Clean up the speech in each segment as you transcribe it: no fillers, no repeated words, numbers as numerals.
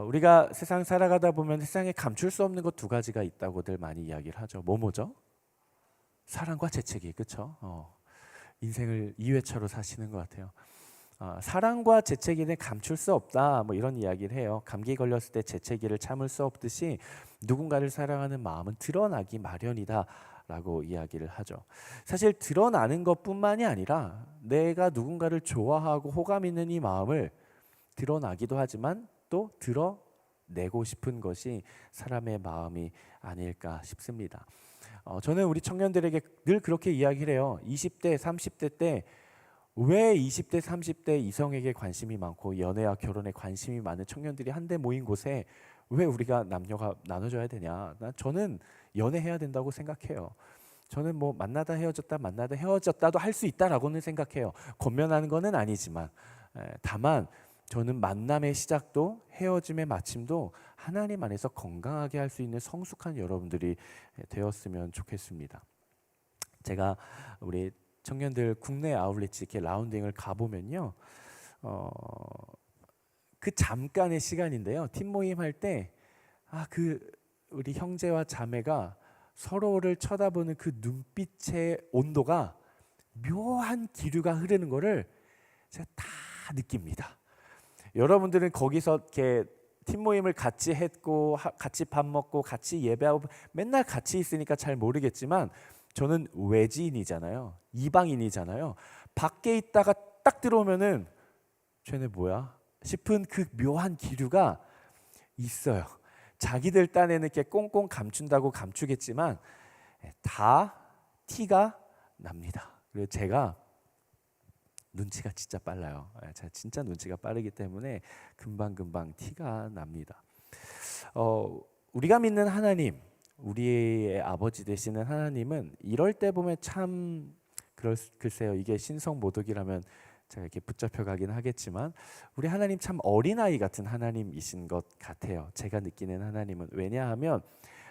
우리가 세상 살아가다 보면 세상에 감출 수 없는 것 두 가지가 있다고들 많이 이야기를 하죠. 뭐죠? 사랑과 재채기, 그렇죠? 인생을 2회차로 사시는 것 같아요. 사랑과 재채기는 감출 수 없다, 뭐 이런 이야기를 해요. 감기 걸렸을 때 재채기를 참을 수 없듯이 누군가를 사랑하는 마음은 드러나기 마련이다 라고 이야기를 하죠. 사실 드러나는 것뿐만이 아니라 내가 누군가를 좋아하고 호감 있는 이 마음을 드러나기도 하지만 또 드러내고 싶은 것이 사람의 마음이 아닐까 싶습니다. 저는 우리 청년들에게 늘 그렇게 이야기를 해요. 20대, 30대 때 왜 20대, 30대 이성에게 관심이 많고 연애와 결혼에 관심이 많은 청년들이 한데 모인 곳에 왜 우리가 남녀가 나눠져야 되냐? 저는 연애해야 된다고 생각해요. 저는 뭐 만나다 헤어졌다도 할 수 있다라고는 생각해요. 권면하는 거는 아니지만, 다만 저는 만남의 시작도 헤어짐의 마침도 하나님 안에서 건강하게 할 수 있는 성숙한 여러분들이 되었으면 좋겠습니다. 제가 우리 청년들 국내 아울렛 이렇게 라운딩을 가보면요, 그 잠깐의 시간인데요, 팀 모임 할 때 우리 형제와 자매가 서로를 쳐다보는 그 눈빛의 온도가 묘한 기류가 흐르는 거를 제가 다 느낍니다. 여러분들은 거기서 이렇게 팀 모임을 같이 했고 같이 밥 먹고 같이 예배하고 맨날 같이 있으니까 잘 모르겠지만 저는 외지인이잖아요. 이방인이잖아요. 밖에 있다가 딱 들어오면은 쟤네 뭐야? 싶은 그 묘한 기류가 있어요. 자기들 딴에는 이렇게 꽁꽁 감춘다고 감추겠지만 다 티가 납니다. 그리고 제가 눈치가 진짜 빨라요. 제가 진짜 눈치가 빠르기 때문에 금방 티가 납니다. 우리가 믿는 하나님, 우리의 아버지 되시는 하나님은 이럴 때 보면 참 글쎄요, 이게 신성모독이라면 제가 이렇게 붙잡혀 가긴 하겠지만 우리 하나님 참 어린아이 같은 하나님이신 것 같아요. 제가 느끼는 하나님은. 왜냐하면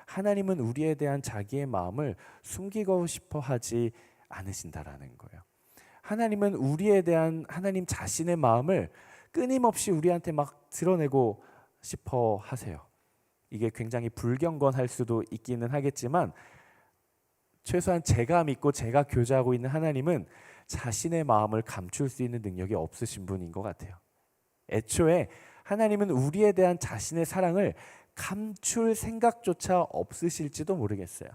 하나님은 우리에 대한 자기의 마음을 숨기고 싶어 하지 않으신다라는 거예요. 하나님은 우리에 대한 하나님 자신의 마음을 끊임없이 우리한테 막 드러내고 싶어 하세요. 이게 굉장히 불경건할 수도 있기는 하겠지만 최소한 제가 믿고 제가 교제하고 있는 하나님은 자신의 마음을 감출 수 있는 능력이 없으신 분인 것 같아요. 애초에 하나님은 우리에 대한 자신의 사랑을 감출 생각조차 없으실지도 모르겠어요.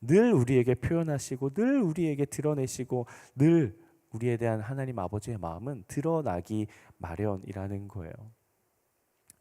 늘 우리에게 표현하시고 늘 우리에게 드러내시고 늘 우리에 대한 하나님 아버지의 마음은 드러나기 마련이라는 거예요.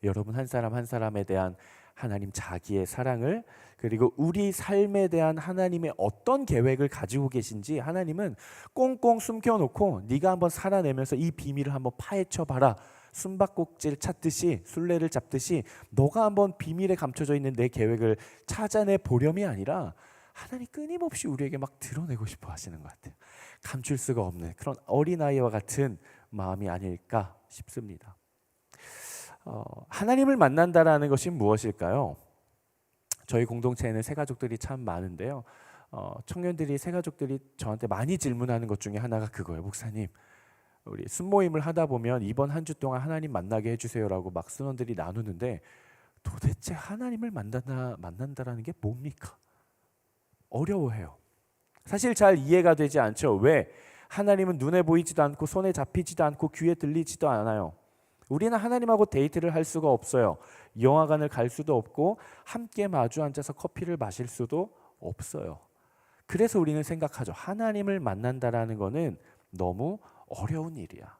여러분 한 사람 한 사람에 대한 하나님 자기의 사랑을, 그리고 우리 삶에 대한 하나님의 어떤 계획을 가지고 계신지 하나님은 꽁꽁 숨겨놓고 네가 한번 살아내면서 이 비밀을 한번 파헤쳐봐라, 숨바꼭질 찾듯이 술래를 잡듯이 너가 한번 비밀에 감춰져 있는 내 계획을 찾아내 보렴이 아니라 하나님 끊임없이 우리에게 막 드러내고 싶어 하시는 것 같아요. 감출 수가 없는 그런 어린아이와 같은 마음이 아닐까 싶습니다. 하나님을 만난다라는 것이 무엇일까요? 저희 공동체에는 새가족들이 참 많은데요. 새가족들이 저한테 많이 질문하는 것 중에 하나가 그거예요. 목사님, 우리 순모임을 하다 보면 이번 한 주 동안 하나님 만나게 해주세요라고 막 순원들이 나누는데 도대체 하나님을 만난다라는 게 뭡니까? 어려워해요. 사실 잘 이해가 되지 않죠. 왜? 하나님은 눈에 보이지도 않고 손에 잡히지도 않고 귀에 들리지도 않아요. 우리는 하나님하고 데이트를 할 수가 없어요. 영화관을 갈 수도 없고 함께 마주 앉아서 커피를 마실 수도 없어요. 그래서 우리는 생각하죠. 하나님을 만난다라는 거는 너무 어려운 일이야.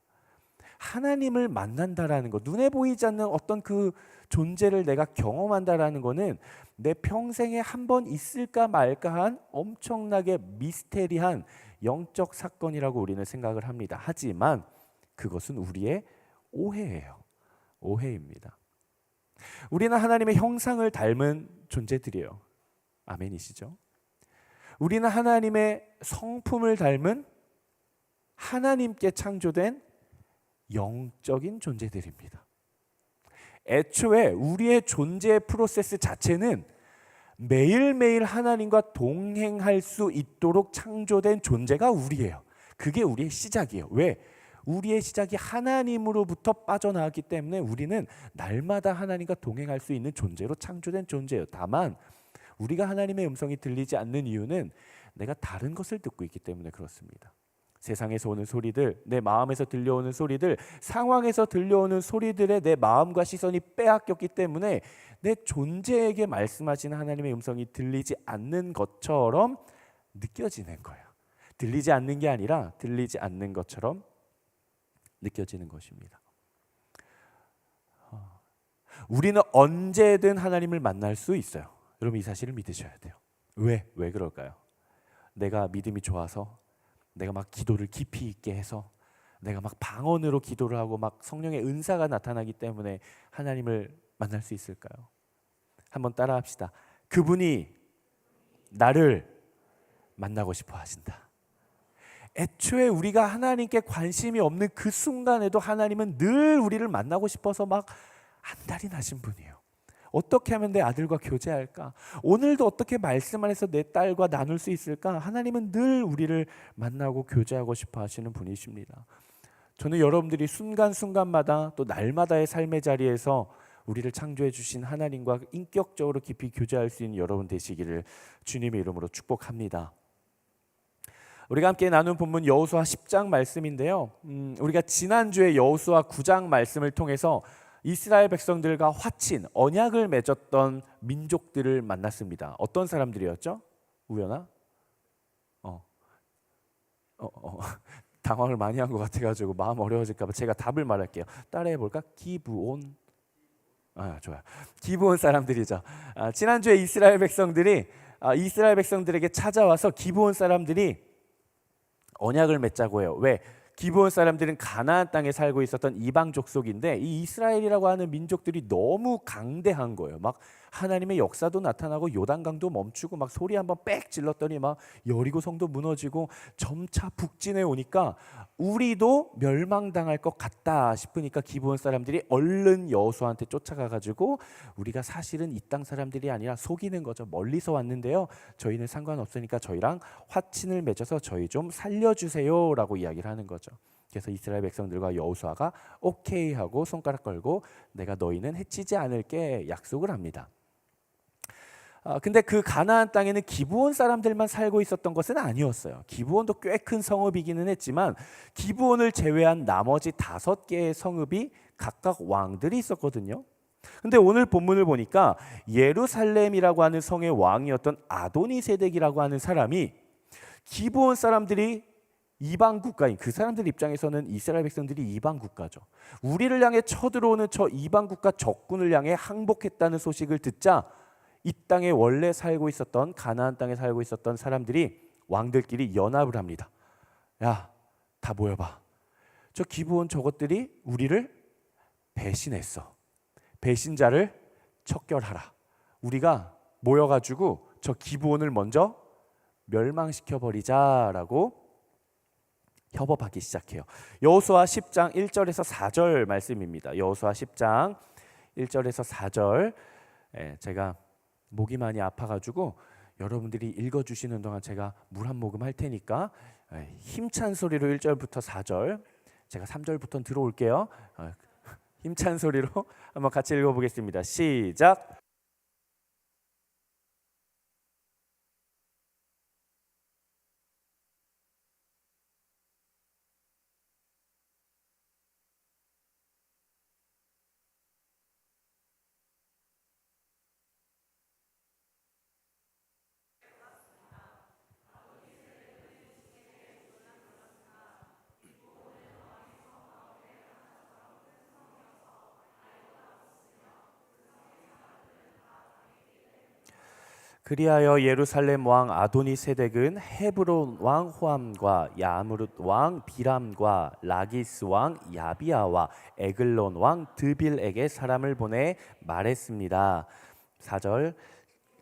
하나님을 만난다라는 거, 눈에 보이지 않는 어떤 그 존재를 내가 경험한다라는 거는 내 평생에 한 번 있을까 말까한 엄청나게 미스테리한 영적 사건이라고 우리는 생각을 합니다. 하지만 그것은 우리의 오해예요. 오해입니다. 우리는 하나님의 형상을 닮은 존재들이에요. 아멘이시죠? 우리는 하나님의 성품을 닮은 하나님께 창조된 영적인 존재들입니다. 애초에 우리의 존재의 프로세스 자체는 매일매일 하나님과 동행할 수 있도록 창조된 존재가 우리예요. 그게 우리의 시작이에요. 왜? 우리의 시작이 하나님으로부터 빠져나왔기 때문에 우리는 날마다 하나님과 동행할 수 있는 존재로 창조된 존재예요. 다만 우리가 하나님의 음성이 들리지 않는 이유는 내가 다른 것을 듣고 있기 때문에 그렇습니다. 세상에서 오는 소리들, 내 마음에서 들려오는 소리들, 상황에서 들려오는 소리들에 내 마음과 시선이 빼앗겼기 때문에 내 존재에게 말씀하시는 하나님의 음성이 들리지 않는 것처럼 느껴지는 거예요. 들리지 않는 게 아니라 들리지 않는 것처럼 느껴지는 것입니다. 우리는 언제든 하나님을 만날 수 있어요. 여러분 이 사실을 믿으셔야 돼요. 왜 그럴까요? 내가 믿음이 좋아서, 내가 막 기도를 깊이 있게 해서, 내가 막 방언으로 기도를 하고 막 성령의 은사가 나타나기 때문에 하나님을 만날 수 있을까요? 한번 따라합시다. 그분이 나를 만나고 싶어 하신다. 애초에 우리가 하나님께 관심이 없는 그 순간에도 하나님은 늘 우리를 만나고 싶어서 막 안달이 나신 분이에요. 어떻게 하면 내 아들과 교제할까? 오늘도 어떻게 말씀 안에서 내 딸과 나눌 수 있을까? 하나님은 늘 우리를 만나고 교제하고 싶어 하시는 분이십니다. 저는 여러분들이 순간순간마다 또 날마다의 삶의 자리에서 우리를 창조해 주신 하나님과 인격적으로 깊이 교제할 수 있는 여러분 되시기를 주님의 이름으로 축복합니다. 우리가 함께 나눈 본문 여호수아 10장 말씀인데요. 우리가 지난주에 여호수아 9장 말씀을 통해서 이스라엘 백성들과 화친, 언약을 맺었던 민족들을 만났습니다. 어떤 사람들이었죠? 우연아? 당황을 많이 한 것 같아가지고 마음 어려워질까 봐 제가 답을 말할게요. 따라해볼까? 기브온. 좋아요. 기브온 사람들이죠. 지난주에 이스라엘 백성들에게 찾아와서 기브온 사람들이 언약을 맺자고 해요. 왜? 기브온 사람들은 가나안 땅에 살고 있었던 이방 족속인데 이 이스라엘이라고 하는 민족들이 너무 강대한 거예요. 막 하나님의 역사도 나타나고 요단강도 멈추고 막 소리 한번 빽 질렀더니 막 여리고성도 무너지고 점차 북진해 오니까 우리도 멸망당할 것 같다 싶으니까 기브온 사람들이 얼른 여호수아한테 쫓아가 가지고 우리가 사실은 이 땅 사람들이 아니라 속이는 거죠. 멀리서 왔는데요. 저희는 상관없으니까 저희랑 화친을 맺어서 저희 좀 살려주세요라고 이야기를 하는 거죠. 그래서 이스라엘 백성들과 여호수아가 오케이 하고 손가락 걸고 내가 너희는 해치지 않을게 약속을 합니다. 근데 그 가나안 땅에는 기브온 사람들만 살고 있었던 것은 아니었어요. 기브온도 꽤 큰 성읍이기는 했지만 기브온을 제외한 나머지 5개의 성읍이 각각 왕들이 있었거든요. 근데 오늘 본문을 보니까 예루살렘이라고 하는 성의 왕이었던 아도니세덱이라고 하는 사람이 기브온 사람들이 이방 국가인 그 사람들 입장에서는 이스라엘 백성들이 이방 국가죠. 우리를 향해 쳐들어오는 저 이방 국가 적군을 향해 항복했다는 소식을 듣자 이 땅에 원래 살고 있었던 가나안 땅에 살고 있었던 사람들이 왕들끼리 연합을 합니다. 야, 다 모여봐. 저 기브온 저것들이 우리를 배신했어. 배신자를 척결하라. 우리가 모여가지고 저 기브온을 먼저 멸망시켜버리자라고 협업하기 시작해요. 여호수아 10장 1절에서 4절 말씀입니다. 여호수아 10장 1절에서 4절. 제가 목이 많이 아파가지고 여러분들이 읽어주시는 동안 제가 물 한 모금 할 테니까 힘찬 소리로 1절부터 4절, 제가 3절부터 들어올게요. 힘찬 소리로 한번 같이 읽어보겠습니다. 시작. 그리하여 예루살렘 왕 아도니세덱은 헤브론 왕 호함과 야무룻 왕 비람과 라기스 왕 야비아와 에글론 왕 드빌에게 사람을 보내 말했습니다. 4절.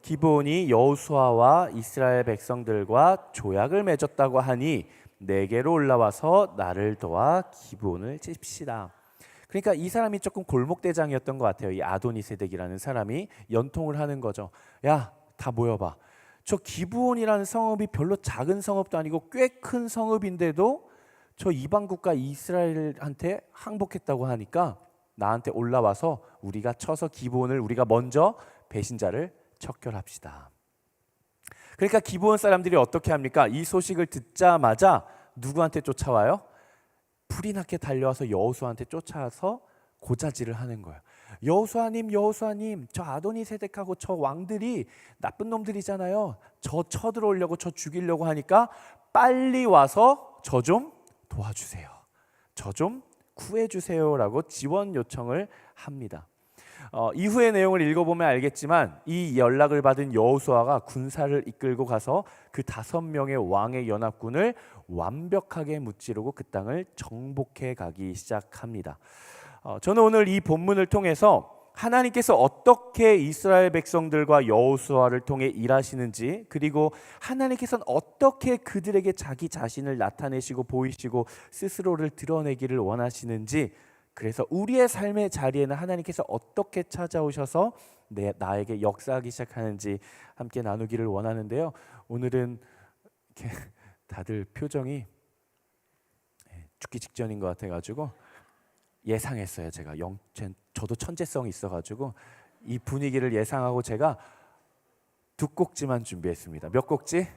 기브온이 여호수아와 이스라엘 백성들과 조약을 맺었다고 하니 내게로 올라와서 나를 도와 기브온을 칩시다. 그러니까 이 사람이 조금 골목대장이었던 것 같아요. 이 아도니세덱이라는 사람이 연통을 하는 거죠. 야, 다 모여봐. 저 기브온이라는 성읍이 별로 작은 성읍도 아니고 꽤 큰 성읍인데도 저 이방 국가 이스라엘한테 항복했다고 하니까 나한테 올라와서 우리가 쳐서 기브온을 우리가 먼저 배신자를 척결합시다. 그러니까 기브온 사람들이 어떻게 합니까? 이 소식을 듣자마자 누구한테 쫓아와요? 불이 나게 달려와서 여호수아한테 쫓아와서 고자질을 하는 거예요. 여호수아님, 여호수아님, 저 아도니세덱하고 저 왕들이 나쁜 놈들이잖아요. 저 쳐들어오려고, 저 죽이려고 하니까 빨리 와서 저 좀 도와주세요. 저 좀 구해주세요라고 지원 요청을 합니다. 이후의 내용을 읽어보면 알겠지만 이 연락을 받은 여호수아가 군사를 이끌고 가서 그 5명의 왕의 연합군을 완벽하게 무찌르고 그 땅을 정복해 가기 시작합니다. 저는 오늘 이 본문을 통해서 하나님께서 어떻게 이스라엘 백성들과 여호수아를 통해 일하시는지, 그리고 하나님께서는 어떻게 그들에게 자기 자신을 나타내시고 보이시고 스스로를 드러내기를 원하시는지, 그래서 우리의 삶의 자리에는 하나님께서 어떻게 찾아오셔서 나에게 역사하기 시작하는지 함께 나누기를 원하는데요. 오늘은 이렇게 다들 표정이 죽기 직전인 것 같아가지고 예상했어요. 제가 저도 천재성이 있어가지고 이 분위기를 예상하고 제가 2곡지만 준비했습니다. 몇 곡지?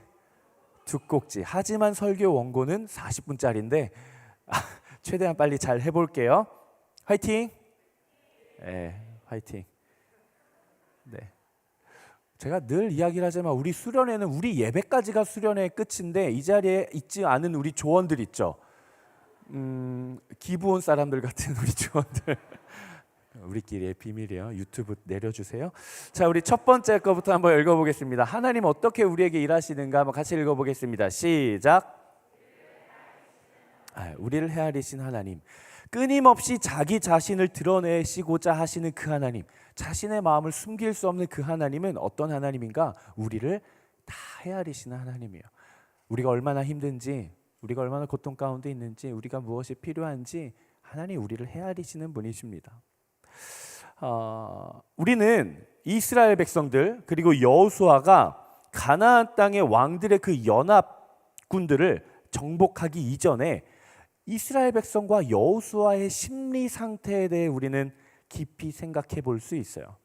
2곡지. 하지만 설교 원고는 40분짜리인데 최대한 빨리 잘 해볼게요. 화이팅! 네, 화이팅. 네. 제가 늘 이야기를 하지만 우리 수련회는 우리 예배까지가 수련회의 끝인데 이 자리에 있지 않은 우리 조원들 있죠. 기브온 사람들 같은 우리 조원들. 우리끼리의 비밀이에요. 유튜브 내려주세요. 자, 우리 첫 번째 거부터 한번 읽어보겠습니다. 하나님 어떻게 우리에게 일하시는가 한번 같이 읽어보겠습니다. 시작. 우리를 헤아리신 하나님, 끊임없이 자기 자신을 드러내시고자 하시는 그 하나님, 자신의 마음을 숨길 수 없는 그 하나님은 어떤 하나님인가? 우리를 다 헤아리시는 하나님이에요. 우리가 얼마나 힘든지, 우리가 얼마나 고통 가운데 있는지, 우리가 무엇이 필요한지 하나님 우리를 헤아리시는 분이십니다. 우리는 이스라엘 백성들 그리고 여호수아가 가나안 땅의 왕들의 그 연합군들을 정복하기 이전에 이스라엘 백성과 여호수아의 심리 상태에 대해 우리는 깊이 생각해 볼 수 있어요.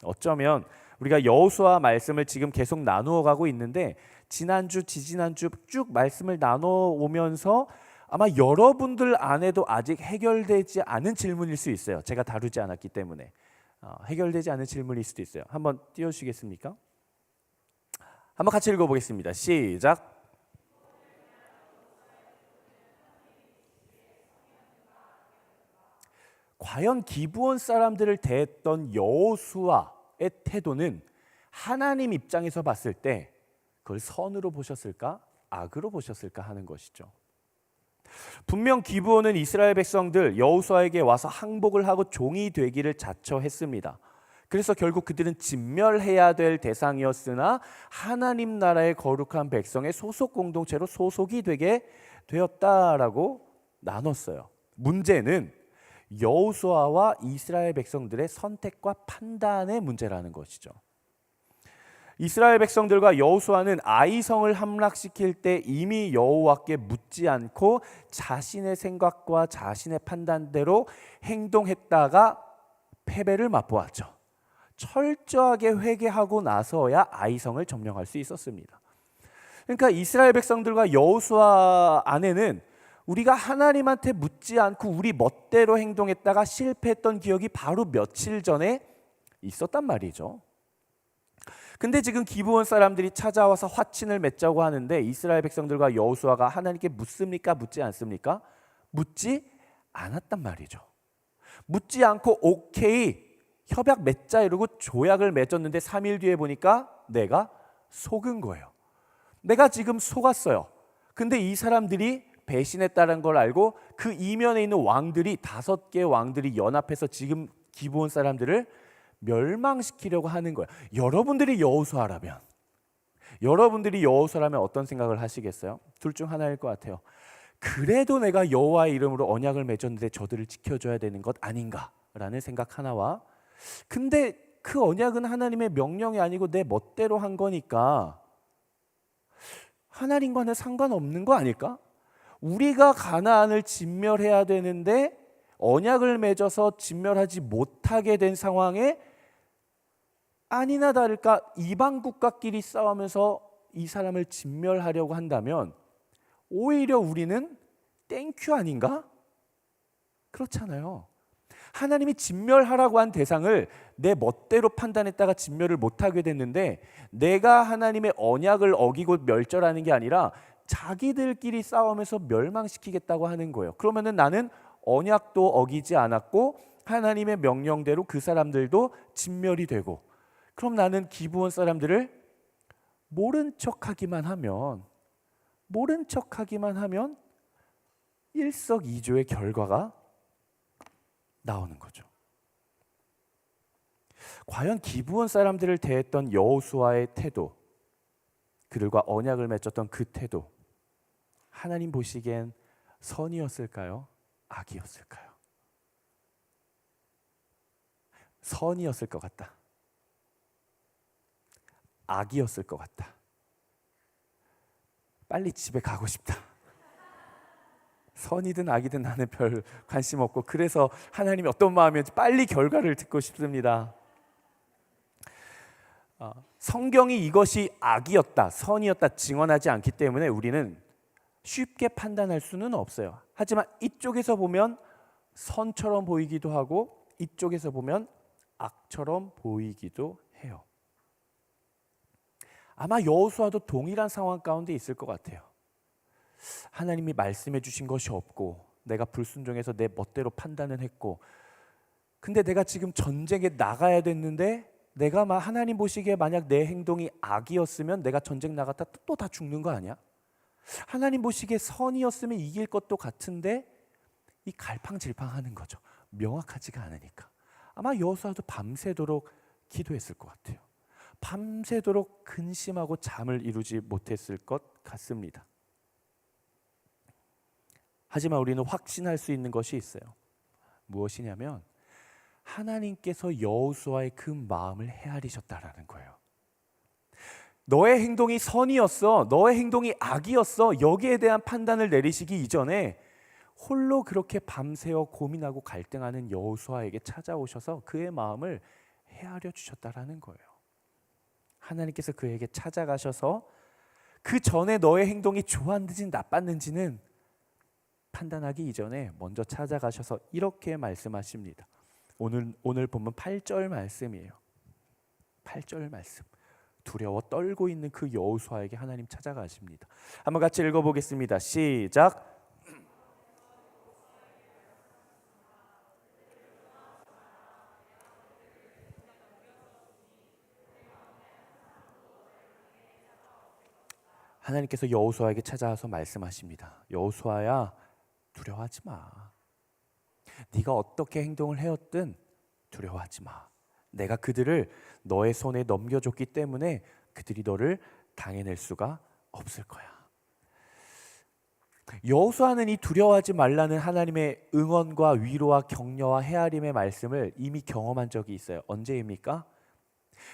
어쩌면 우리가 여호수아 말씀을 지금 계속 나누어 가고 있는데 지난주, 지지난주 쭉 말씀을 나눠 오면서 아마 여러분들 안에도 아직 해결되지 않은 질문일 수 있어요. 제가 다루지 않았기 때문에 해결되지 않은 질문일 수도 있어요. 한번 띄워주시겠습니까? 한번 같이 읽어보겠습니다. 시작. 과연 기브온 사람들을 대했던 여호수아의 태도는 하나님 입장에서 봤을 때 그걸 선으로 보셨을까? 악으로 보셨을까 하는 것이죠. 분명 기브온은 이스라엘 백성들 여호수아에게 와서 항복을 하고 종이 되기를 자처했습니다. 그래서 결국 그들은 진멸해야 될 대상이었으나 하나님 나라의 거룩한 백성의 소속 공동체로 소속이 되게 되었다라고 나눴어요. 문제는 여호수아와 이스라엘 백성들의 선택과 판단의 문제라는 것이죠. 이스라엘 백성들과 여호수아는 아이성을 함락시킬 때 이미 여호와께 묻지 않고 자신의 생각과 자신의 판단대로 행동했다가 패배를 맛보았죠. 철저하게 회개하고 나서야 아이성을 점령할 수 있었습니다. 그러니까 이스라엘 백성들과 여호수아 안에는 우리가 하나님한테 묻지 않고 우리 멋대로 행동했다가 실패했던 기억이 바로 며칠 전에 있었단 말이죠. 근데 지금 기브온 사람들이 찾아와서 화친을 맺자고 하는데 이스라엘 백성들과 여호수아가 하나님께 묻습니까? 묻지 않습니까? 묻지 않았단 말이죠. 묻지 않고 오케이 협약 맺자 이러고 조약을 맺었는데 3일 뒤에 보니까 내가 속은 거예요. 내가 지금 속았어요. 근데 이 사람들이 배신했다는 걸 알고 그 이면에 있는 왕들이 5개의 왕들이 연합해서 지금 기브온 사람들을 멸망시키려고 하는 거예요. 여러분들이 여호수아라면 어떤 생각을 하시겠어요? 둘 중 하나일 것 같아요. 그래도 내가 여호와의 이름으로 언약을 맺었는데 저들을 지켜줘야 되는 것 아닌가라는 생각 하나와, 근데 그 언약은 하나님의 명령이 아니고 내 멋대로 한 거니까 하나님과는 상관없는 거 아닐까? 우리가 가나안을 진멸해야 되는데 언약을 맺어서 진멸하지 못하게 된 상황에 아니나 다를까 이방 국가끼리 싸우면서 이 사람을 진멸하려고 한다면 오히려 우리는 땡큐 아닌가? 그렇잖아요. 하나님이 진멸하라고 한 대상을 내 멋대로 판단했다가 진멸을 못하게 됐는데 내가 하나님의 언약을 어기고 멸절하는 게 아니라 자기들끼리 싸우면서 멸망시키겠다고 하는 거예요. 그러면은 나는 언약도 어기지 않았고 하나님의 명령대로 그 사람들도 진멸이 되고, 그럼 나는 기브온 사람들을 모른 척하기만 하면 일석이조의 결과가 나오는 거죠. 과연 기브온 사람들을 대했던 여호수아의 태도, 그들과 언약을 맺었던 그 태도, 하나님 보시기엔 선이었을까요? 악이었을까요? 선이었을 것 같다. 악이었을 것 같다. 빨리 집에 가고 싶다. 선이든 악이든 나는 별 관심 없고, 그래서 하나님이 어떤 마음이었는지 빨리 결과를 듣고 싶습니다. 성경이 이것이 악이었다, 선이었다 증언하지 않기 때문에 우리는 쉽게 판단할 수는 없어요. 하지만 이쪽에서 보면 선처럼 보이기도 하고 이쪽에서 보면 악처럼 보이기도 해요. 아마 여호수아도 동일한 상황 가운데 있을 것 같아요. 하나님이 말씀해 주신 것이 없고 내가 불순종해서 내 멋대로 판단은 했고, 근데 내가 지금 전쟁에 나가야 됐는데 내가 하나님 보시기에 만약 내 행동이 악이었으면 내가 전쟁 나갔다 또 다 죽는 거 아니야? 하나님 보시기에 선이었으면 이길 것도 같은데 이 갈팡질팡하는 거죠. 명확하지가 않으니까. 아마 여호수아도 밤새도록 기도했을 것 같아요. 밤새도록 근심하고 잠을 이루지 못했을 것 같습니다. 하지만 우리는 확신할 수 있는 것이 있어요. 무엇이냐면 하나님께서 여호수아의 그 마음을 헤아리셨다라는 거예요. 너의 행동이 선이었어, 너의 행동이 악이었어, 여기에 대한 판단을 내리시기 이전에 홀로 그렇게 밤새워 고민하고 갈등하는 여호수아에게 찾아오셔서 그의 마음을 헤아려 주셨다라는 거예요. 하나님께서 그에게 찾아가셔서 그 전에 너의 행동이 좋았는지 나빴는지는 판단하기 이전에 먼저 찾아가셔서 이렇게 말씀하십니다. 오늘 보면 8절 말씀이에요. 8절 말씀. 두려워 떨고 있는 그 여호수아에게 하나님 찾아가십니다. 한번 같이 읽어보겠습니다. 시작. 하나님께서 여호수아에게 찾아와서 말씀하십니다. 여호수아야, 두려워하지 마. 네가 어떻게 행동을 해왔든 두려워하지 마. 내가 그들을 너의 손에 넘겨줬기 때문에 그들이 너를 당해낼 수가 없을 거야. 여호수아는 이 두려워하지 말라는 하나님의 응원과 위로와 격려와 헤아림의 말씀을 이미 경험한 적이 있어요. 언제입니까?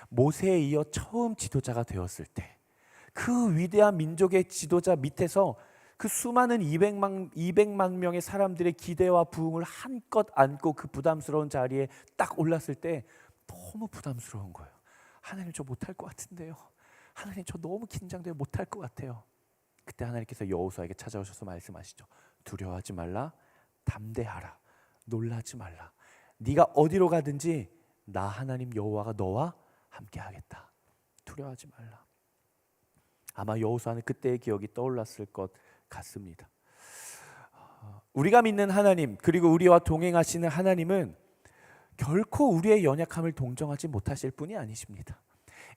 모세에 이어 처음 지도자가 되었을 때, 그 위대한 민족의 지도자 밑에서 그 수많은 200만 명의 사람들의 기대와 부흥을 한껏 안고 그 부담스러운 자리에 딱 올랐을 때 너무 부담스러운 거예요. 하나님, 저 못할 것 같은데요. 하나님, 저 너무 긴장돼요. 못할 것 같아요. 그때 하나님께서 여호수아에게 찾아오셔서 말씀하시죠. 두려워하지 말라, 담대하라, 놀라지 말라. 네가 어디로 가든지 나 하나님 여호와가 너와 함께 하겠다. 두려워하지 말라. 아마 여호수아는 그때의 기억이 떠올랐을 것 같습니다. 우리가 믿는 하나님, 그리고 우리와 동행하시는 하나님은 결코 우리의 연약함을 동정하지 못하실 분이 아니십니다.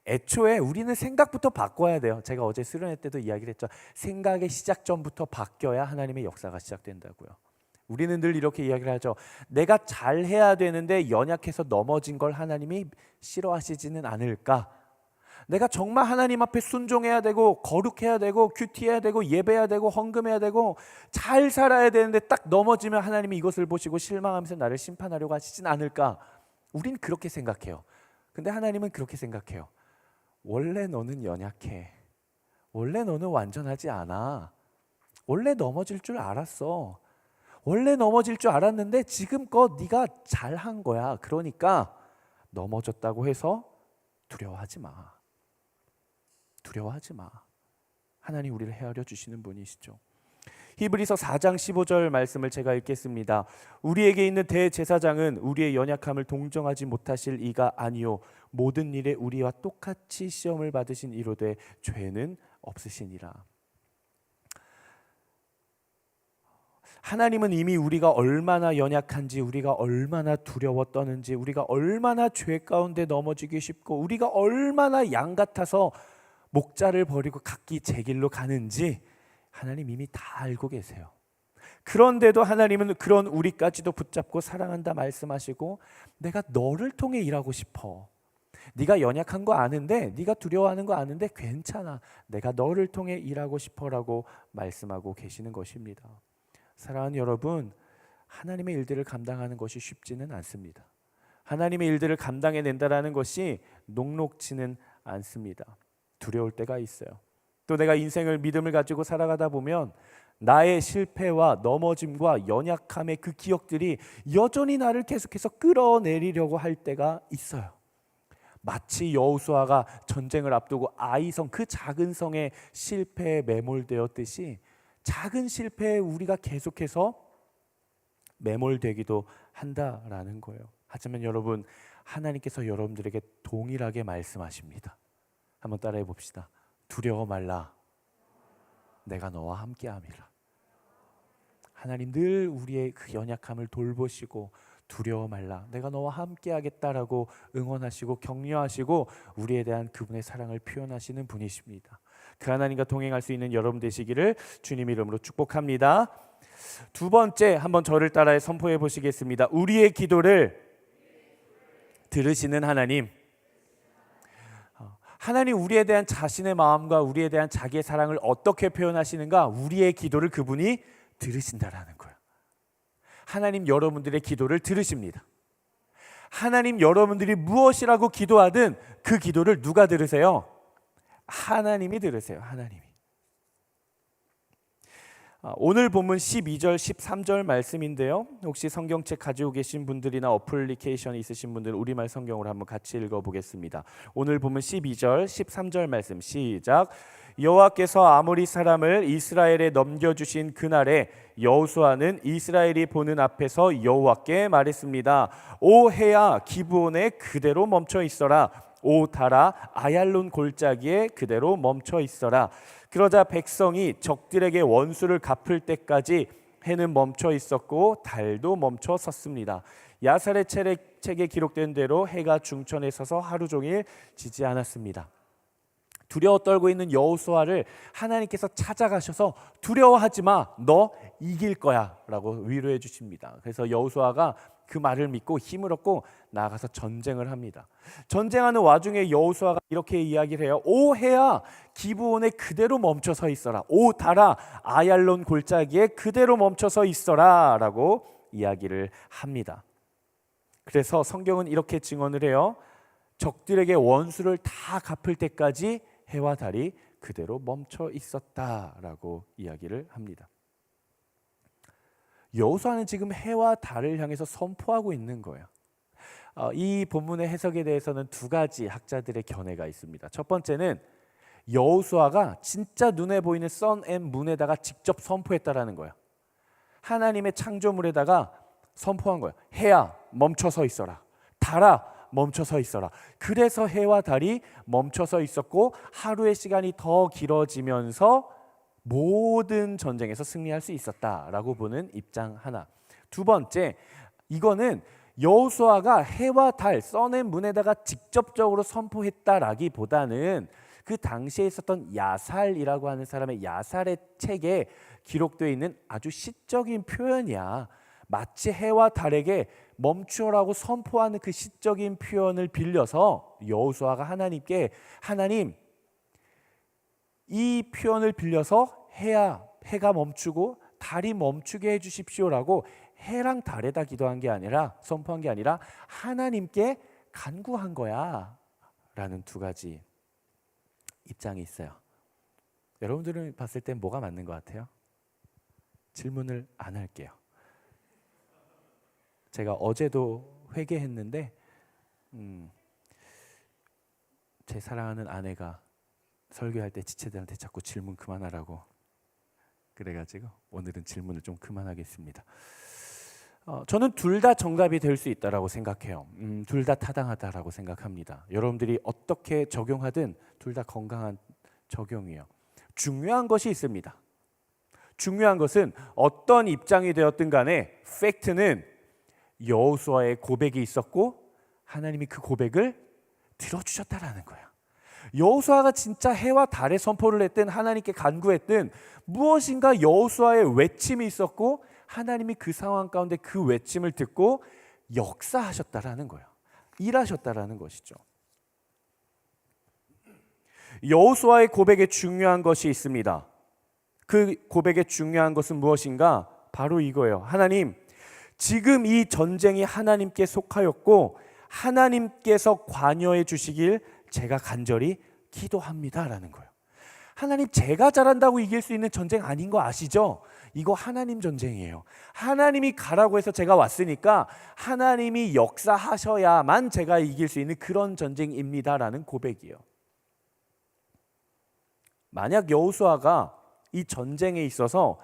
애초에 우리는 생각부터 바꿔야 돼요. 제가 어제 수련회 때도 이야기를 했죠. 생각의 시작점부터 바뀌어야 하나님의 역사가 시작된다고요. 우리는 늘 이렇게 이야기를 하죠. 내가 잘해야 되는데 연약해서 넘어진 걸 하나님이 싫어하시지는 않을까? 내가 정말 하나님 앞에 순종해야 되고 거룩해야 되고 큐티해야 되고 예배해야 되고 헌금해야 되고 잘 살아야 되는데 딱 넘어지면 하나님이 이것을 보시고 실망하면서 나를 심판하려고 하시진 않을까? 우린 그렇게 생각해요. 근데 하나님은 그렇게 생각해요. 원래 너는 연약해. 원래 너는 완전하지 않아. 원래 넘어질 줄 알았어. 원래 넘어질 줄 알았는데 지금껏 네가 잘한 거야. 그러니까 넘어졌다고 해서 두려워하지 마. 두려워하지 마. 하나님 우리를 헤아려 주시는 분이시죠. 히브리서 4장 15절 말씀을 제가 읽겠습니다. 우리에게 있는 대제사장은 우리의 연약함을 동정하지 못하실 이가 아니요 모든 일에 우리와 똑같이 시험을 받으신 이로되 죄는 없으시니라. 하나님은 이미 우리가 얼마나 연약한지, 우리가 얼마나 두려워 떠는지, 우리가 얼마나 죄 가운데 넘어지기 쉽고, 우리가 얼마나 양 같아서 목자를 버리고 각기 제 길로 가는지 하나님 이미 다 알고 계세요. 그런데도 하나님은 그런 우리까지도 붙잡고 사랑한다 말씀하시고, 내가 너를 통해 일하고 싶어. 네가 연약한 거 아는데, 네가 두려워하는 거 아는데 괜찮아. 내가 너를 통해 일하고 싶어라고 말씀하고 계시는 것입니다. 사랑하는 여러분, 하나님의 일들을 감당하는 것이 쉽지는 않습니다. 하나님의 일들을 감당해낸다라는 것이 녹록지는 않습니다. 두려울 때가 있어요. 또 내가 인생을 믿음을 가지고 살아가다 보면 나의 실패와 넘어짐과 연약함의 그 기억들이 여전히 나를 계속해서 끌어내리려고 할 때가 있어요. 마치 여호수아가 전쟁을 앞두고 아이성, 그 작은 성의 실패에 매몰되었듯이 작은 실패에 우리가 계속해서 매몰되기도 한다라는 거예요. 하지만 여러분, 하나님께서 여러분들에게 동일하게 말씀하십니다. 한번 따라해 봅시다. 두려워 말라. 내가 너와 함께함이라. 하나님 늘 우리의 그 연약함을 돌보시고 두려워 말라. 내가 너와 함께하겠다라고 응원하시고 격려하시고 우리에 대한 그분의 사랑을 표현하시는 분이십니다. 그 하나님과 동행할 수 있는 여러분 되시기를 주님 이름으로 축복합니다. 두 번째, 한번 저를 따라해 선포해 보시겠습니다. 우리의 기도를 들으시는 하나님. 하나님 우리에 대한 자신의 마음과 우리에 대한 자기의 사랑을 어떻게 표현하시는가? 우리의 기도를 그분이 들으신다라는 거예요. 하나님 여러분들의 기도를 들으십니다. 하나님 여러분들이 무엇이라고 기도하든 그 기도를 누가 들으세요? 하나님이 들으세요. 하나님이. 오늘 본문 12절 13절 말씀인데요, 혹시 성경책 가지고 계신 분들이나 어플리케이션 있으신 분들 우리말 성경으로 한번 같이 읽어보겠습니다. 오늘 본문 12절 13절 말씀 시작. 여호와께서 아모리 사람을 이스라엘에 넘겨주신 그날에 여호수아는 이스라엘이 보는 앞에서 여호와께 말했습니다. 오 해야 기브온에 그대로 멈춰 있어라. 오 달아 아얄론 골짜기에 그대로 멈춰 있어라. 그러자 백성이 적들에게 원수를 갚을 때까지 해는 멈춰 있었고 달도 멈춰 섰습니다. 야살의 책에 기록된 대로 해가 중천에 서서 하루 종일 지지 않았습니다. 두려워 떨고 있는 여호수아를 하나님께서 찾아가셔서 두려워하지 마, 너 이길 거야 라고 위로해 주십니다. 그래서 여호수아가 그 말을 믿고 힘을 얻고 나아가서 전쟁을 합니다. 전쟁하는 와중에 여호수아가 이렇게 이야기를 해요. 오 해야 기브온에 그대로 멈춰 서 있어라. 오 달아 아얄론 골짜기에 그대로 멈춰 서 있어라 라고 이야기를 합니다. 그래서 성경은 이렇게 증언을 해요. 적들에게 원수를 다 갚을 때까지 해와 달이 그대로 멈춰 있었다라고 이야기를 합니다. 여호수아는 지금 해와 달을 향해서 선포하고 있는 거예요. 이 본문의 해석에 대해서는 두 가지 학자들의 견해가 있습니다. 첫 번째는 여호수아가 진짜 눈에 보이는 선 앤 문에다가 직접 선포했다라는 거예요. 하나님의 창조물에다가 선포한 거예요. 해야 멈춰서 있어라. 달아 멈춰서 있어라. 그래서 해와 달이 멈춰서 있었고 하루의 시간이 더 길어지면서 모든 전쟁에서 승리할 수 있었다라고 보는 입장 하나. 두 번째, 이거는 여호수아가 해와 달, 선앤 문에다가 직접적으로 선포했다라기보다는 그 당시에 있었던 야살이라고 하는 사람의 야살의 책에 기록되어 있는 아주 시적인 표현이야. 마치 해와 달에게 멈추라고 선포하는 그 시적인 표현을 빌려서 여호수아가 하나님께 하나님 이 표현을 빌려서 해가 멈추고 달이 멈추게 해주십시오라고 해랑 달에다 기도한 게 아니라 선포한 게 아니라 하나님께 간구한 거야 라는 두 가지 입장이 있어요. 여러분들은 봤을 때 뭐가 맞는 것 같아요? 질문을 안 할게요. 제가 어제도 회개했는데 제 사랑하는 아내가 설교할 때 지체들한테 자꾸 질문 그만하라고 그래가지고 오늘은 질문을 좀 그만하겠습니다. 저는 둘 다 정답이 될 수 있다라고 생각해요. 둘 다 타당하다라고 생각합니다. 여러분들이 어떻게 적용하든 둘 다 건강한 적용이에요. 중요한 것이 있습니다. 중요한 것은 어떤 입장이 되었든 간에 팩트는 여호수아의 고백이 있었고 하나님이 그 고백을 들어주셨다라는 거예요. 여호수아가 진짜 해와 달의 선포를 했든 하나님께 간구했든 무엇인가 여호수아의 외침이 있었고 하나님이 그 상황 가운데 그 외침을 듣고 역사하셨다라는 거예요. 일하셨다라는 것이죠. 여호수아의 고백에 중요한 것이 있습니다. 그 고백의 중요한 것은 무엇인가? 바로 이거예요. 하나님, 지금 이 전쟁이 하나님께 속하였고 하나님께서 관여해 주시길 제가 간절히 기도합니다라는 거예요. 하나님, 제가 잘한다고 이길 수 있는 전쟁 아닌 거 아시죠? 이거 하나님 전쟁이에요. 하나님이 가라고 해서 제가 왔으니까 하나님이 역사하셔야만 제가 이길 수 있는 그런 전쟁입니다라는 고백이에요. 만약 여호수아가 이 전쟁에 있어서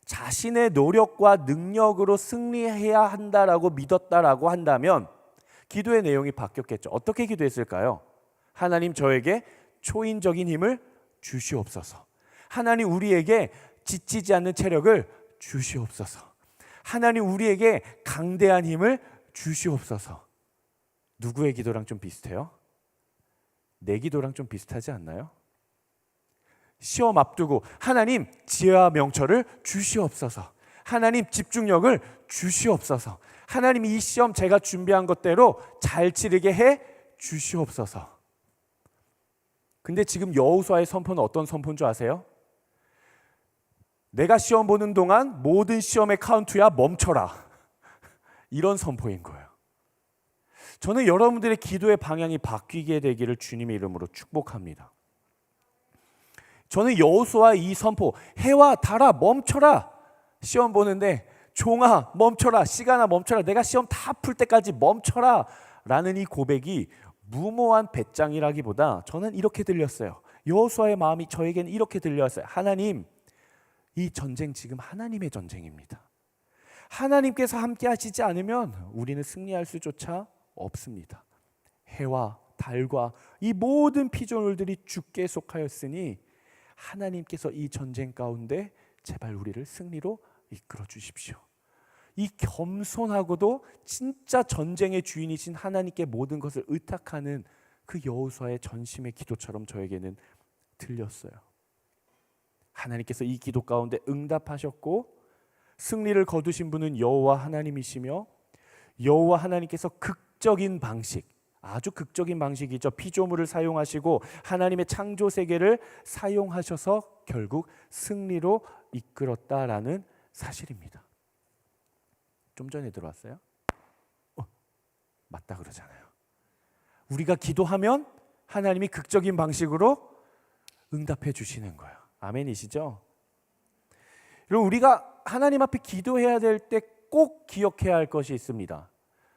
자신의 노력과 능력으로 승리해야 한다라고 믿었다라고 한다면 기도의 내용이 바뀌었겠죠. 어떻게 기도했을까요? 하나님, 저에게 초인적인 힘을 주시옵소서. 하나님, 우리에게 지치지 않는 체력을 주시옵소서. 하나님, 우리에게 강대한 힘을 주시옵소서. 누구의 기도랑 좀 비슷해요? 내 기도랑 좀 비슷하지 않나요? 시험 앞두고 하나님, 지혜와 명철을 주시옵소서. 하나님, 집중력을 주시옵소서. 하나님, 이 시험 제가 준비한 것대로 잘 치르게 해 주시옵소서. 근데 지금 여호수아의 선포는 어떤 선포인 줄 아세요? 내가 시험 보는 동안 모든 시험의 카운트야 멈춰라. 이런 선포인 거예요. 저는 여러분들의 기도의 방향이 바뀌게 되기를 주님의 이름으로 축복합니다. 저는 여호수아의 이 선포, 해와 달아 멈춰라. 시험 보는데 종아 멈춰라. 시간아 멈춰라. 내가 시험 다 풀 때까지 멈춰라 라는 이 고백이 무모한 배짱이라기보다 저는 이렇게 들렸어요. 여호수아의 마음이 저에게는 이렇게 들렸어요. 하나님, 이 전쟁 지금 하나님의 전쟁입니다. 하나님께서 함께 하시지 않으면 우리는 승리할 수조차 없습니다. 해와 달과 이 모든 피조물들이 주께 속하였으니 하나님께서 이 전쟁 가운데 제발 우리를 승리로 이끌어 주십시오. 이 겸손하고도 진짜 전쟁의 주인이신 하나님께 모든 것을 의탁하는 그 여호수아의 전심의 기도처럼 저에게는 들렸어요. 하나님께서 이 기도 가운데 응답하셨고 승리를 거두신 분은 여호와 하나님이시며 여호와 하나님께서 극적인 방식, 아주 극적인 방식이죠. 피조물을 사용하시고 하나님의 창조 세계를 사용하셔서 결국 승리로 이끌었다라는 사실입니다. 좀 전에 들어왔어요? 맞다 그러잖아요. 우리가 기도하면 하나님이 극적인 방식으로 응답해 주시는 거예요. 아멘이시죠? 여러분, 우리가 하나님 앞에 기도해야 될 때 꼭 기억해야 할 것이 있습니다.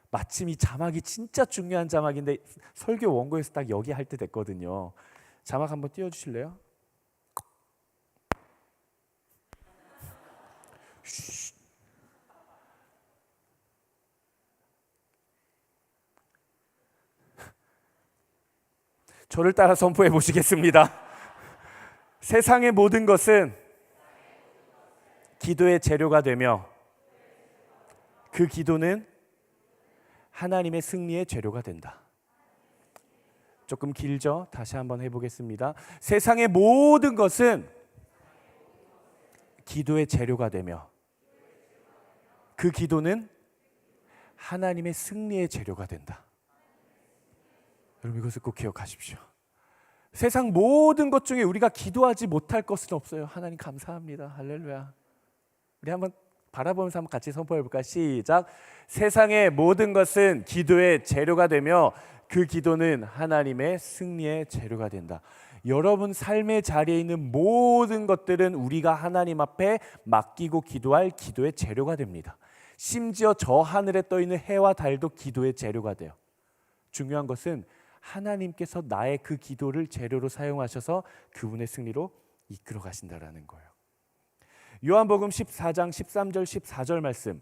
마침 이 자막이 진짜 중요한 자막인데 설교 원고에서 딱 여기 할 때 됐거든요. 자막 한번 띄워주실래요? 저를 따라 선포해 보시겠습니다. 세상의 모든 것은 기도의 재료가 되며 그 기도는 하나님의 승리의 재료가 된다. 조금 길죠? 다시 한번 해보겠습니다. 세상의 모든 것은 기도의 재료가 되며 그 기도는 하나님의 승리의 재료가 된다. 여러분, 이것을 꼭 기억하십시오. 세상 모든 것 중에 우리가 기도하지 못할 것은 없어요. 하나님 감사합니다. 할렐루야. 우리 한번 바라보면서 한번 같이 선포해 볼까요? 시작. 세상의 모든 것은 기도의 재료가 되며 그 기도는 하나님의 승리의 재료가 된다. 여러분 삶의 자리에 있는 모든 것들은 우리가 하나님 앞에 맡기고 기도할 기도의 재료가 됩니다. 심지어 저 하늘에 떠 있는 해와 달도 기도의 재료가 돼요. 중요한 것은 하나님께서 나의 그 기도를 재료로 사용하셔서 그분의 승리로 이끌어 가신다라는 거예요. 요한복음 14장 13절 14절 말씀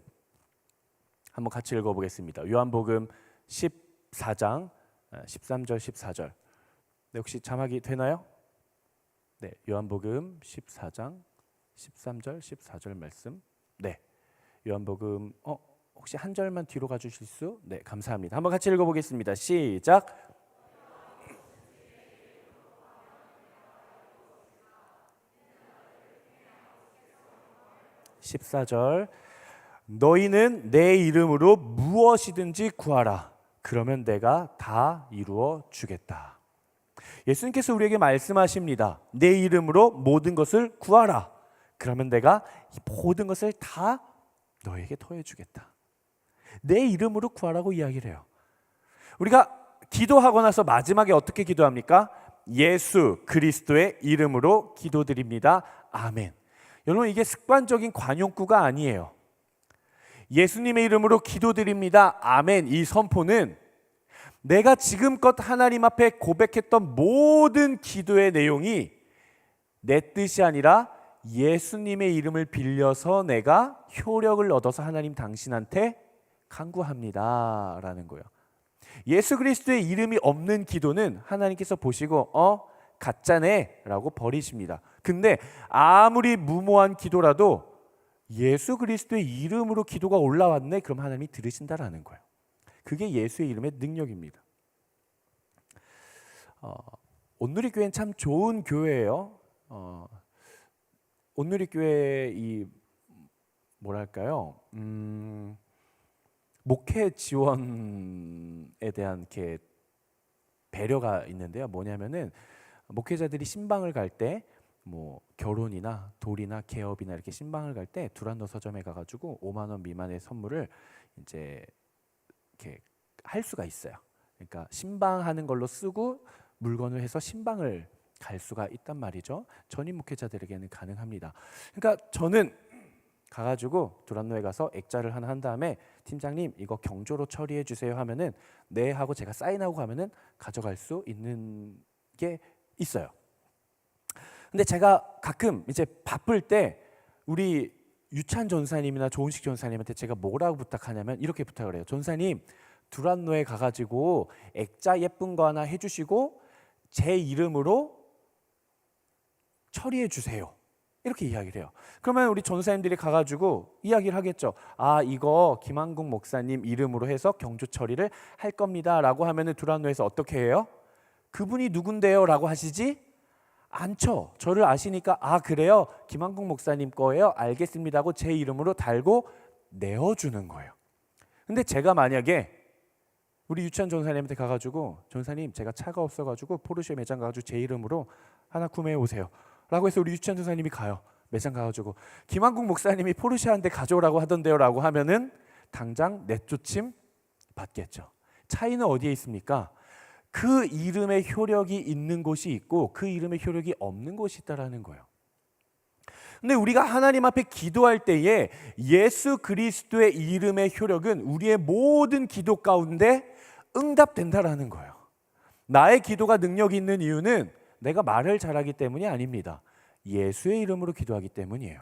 한번 같이 읽어보겠습니다. 요한복음 14장 13절 14절. 네, 혹시 자막이 되나요? 네, 요한복음 14장 13절 14절 말씀. 네, 요한복음 혹시 한 절만 뒤로 가주실 수? 네, 감사합니다. 한번 같이 읽어보겠습니다. 시작. 14절. 너희는 내 이름으로 무엇이든지 구하라. 그러면 내가 다 이루어 주겠다. 예수님께서 우리에게 말씀하십니다. 내 이름으로 모든 것을 구하라. 그러면 내가 이 모든 것을 다 너에게 더해 주겠다. 내 이름으로 구하라고 이야기를 해요. 우리가 기도하고 나서 마지막에 어떻게 기도합니까? 예수 그리스도의 이름으로 기도드립니다. 아멘. 여러분, 이게 습관적인 관용구가 아니에요. 예수님의 이름으로 기도드립니다. 아멘. 이 선포는 내가 지금껏 하나님 앞에 고백했던 모든 기도의 내용이 내 뜻이 아니라 예수님의 이름을 빌려서 내가 효력을 얻어서 하나님 당신한테 간구합니다 라는 거예요. 예수 그리스도의 이름이 없는 기도는 하나님께서 보시고 가짜네 라고 버리십니다. 근데 아무리 무모한 기도라도 예수 그리스도의 이름으로 기도가 올라왔네, 그럼 하나님이 들으신다라는 거예요. 그게 예수의 이름의 능력입니다. 온누리교회는 참 좋은 교회예요. 온누리교회 이 뭐랄까요? 목회 지원에 대한 이렇게 배려가 있는데요. 뭐냐면은 목회자들이 신방을 갈 때 뭐 결혼이나 돌이나 개업이나 이렇게 신방을 갈 때 두란노 서점에 가가지고 5만 원 미만의 선물을 이제 이렇게 할 수가 있어요. 그러니까 신방하는 걸로 쓰고 물건을 해서 신방을 갈 수가 있단 말이죠. 전임 목회자들에게는 가능합니다. 그러니까 저는 가가지고 두란노에 가서 액자를 하나 한 다음에 팀장님 이거 경조로 처리해 주세요 하면은 네 하고 제가 사인하고 가면은 가져갈 수 있는 게 있어요. 근데 제가 가끔 이제 바쁠 때 우리 유찬 전사님이나 조은식 전사님한테 제가 뭐라고 부탁하냐면 이렇게 부탁을 해요. 전사님 두란노에 가가지고 액자 예쁜 거 하나 해주시고 제 이름으로 처리해 주세요. 이렇게 이야기를 해요. 그러면 우리 전사님들이 가가지고 이야기를 하겠죠. 아, 이거 김한국 목사님 이름으로 해서 경조 처리를 할 겁니다 라고 하면은 두란노에서 어떻게 해요? 그분이 누군데요? 라고 하시지 않죠. 저를 아시니까 아 그래요? 김한국 목사님 거예요? 알겠습니다 하고 제 이름으로 달고 내어주는 거예요. 근데 제가 만약에 우리 유찬 전사님한테 가가지고 전사님 제가 차가 없어가지고 포르쉐 매장 가가지고 제 이름으로 하나 구매해 오세요 라고 해서 우리 유찬 전사님이 가요. 매장 가가지고 김한국 목사님이 포르쉐 한 대 가져오라고 하던데요 라고 하면은 당장 내쫓임 받겠죠. 차이는 어디에 있습니까? 그 이름의 효력이 있는 곳이 있고 그 이름의 효력이 없는 곳이 있다라는 거예요. 근데 우리가 하나님 앞에 기도할 때에 예수 그리스도의 이름의 효력은 우리의 모든 기도 가운데 응답된다라는 거예요. 나의 기도가 능력이 있는 이유는 내가 말을 잘하기 때문이 아닙니다. 예수의 이름으로 기도하기 때문이에요.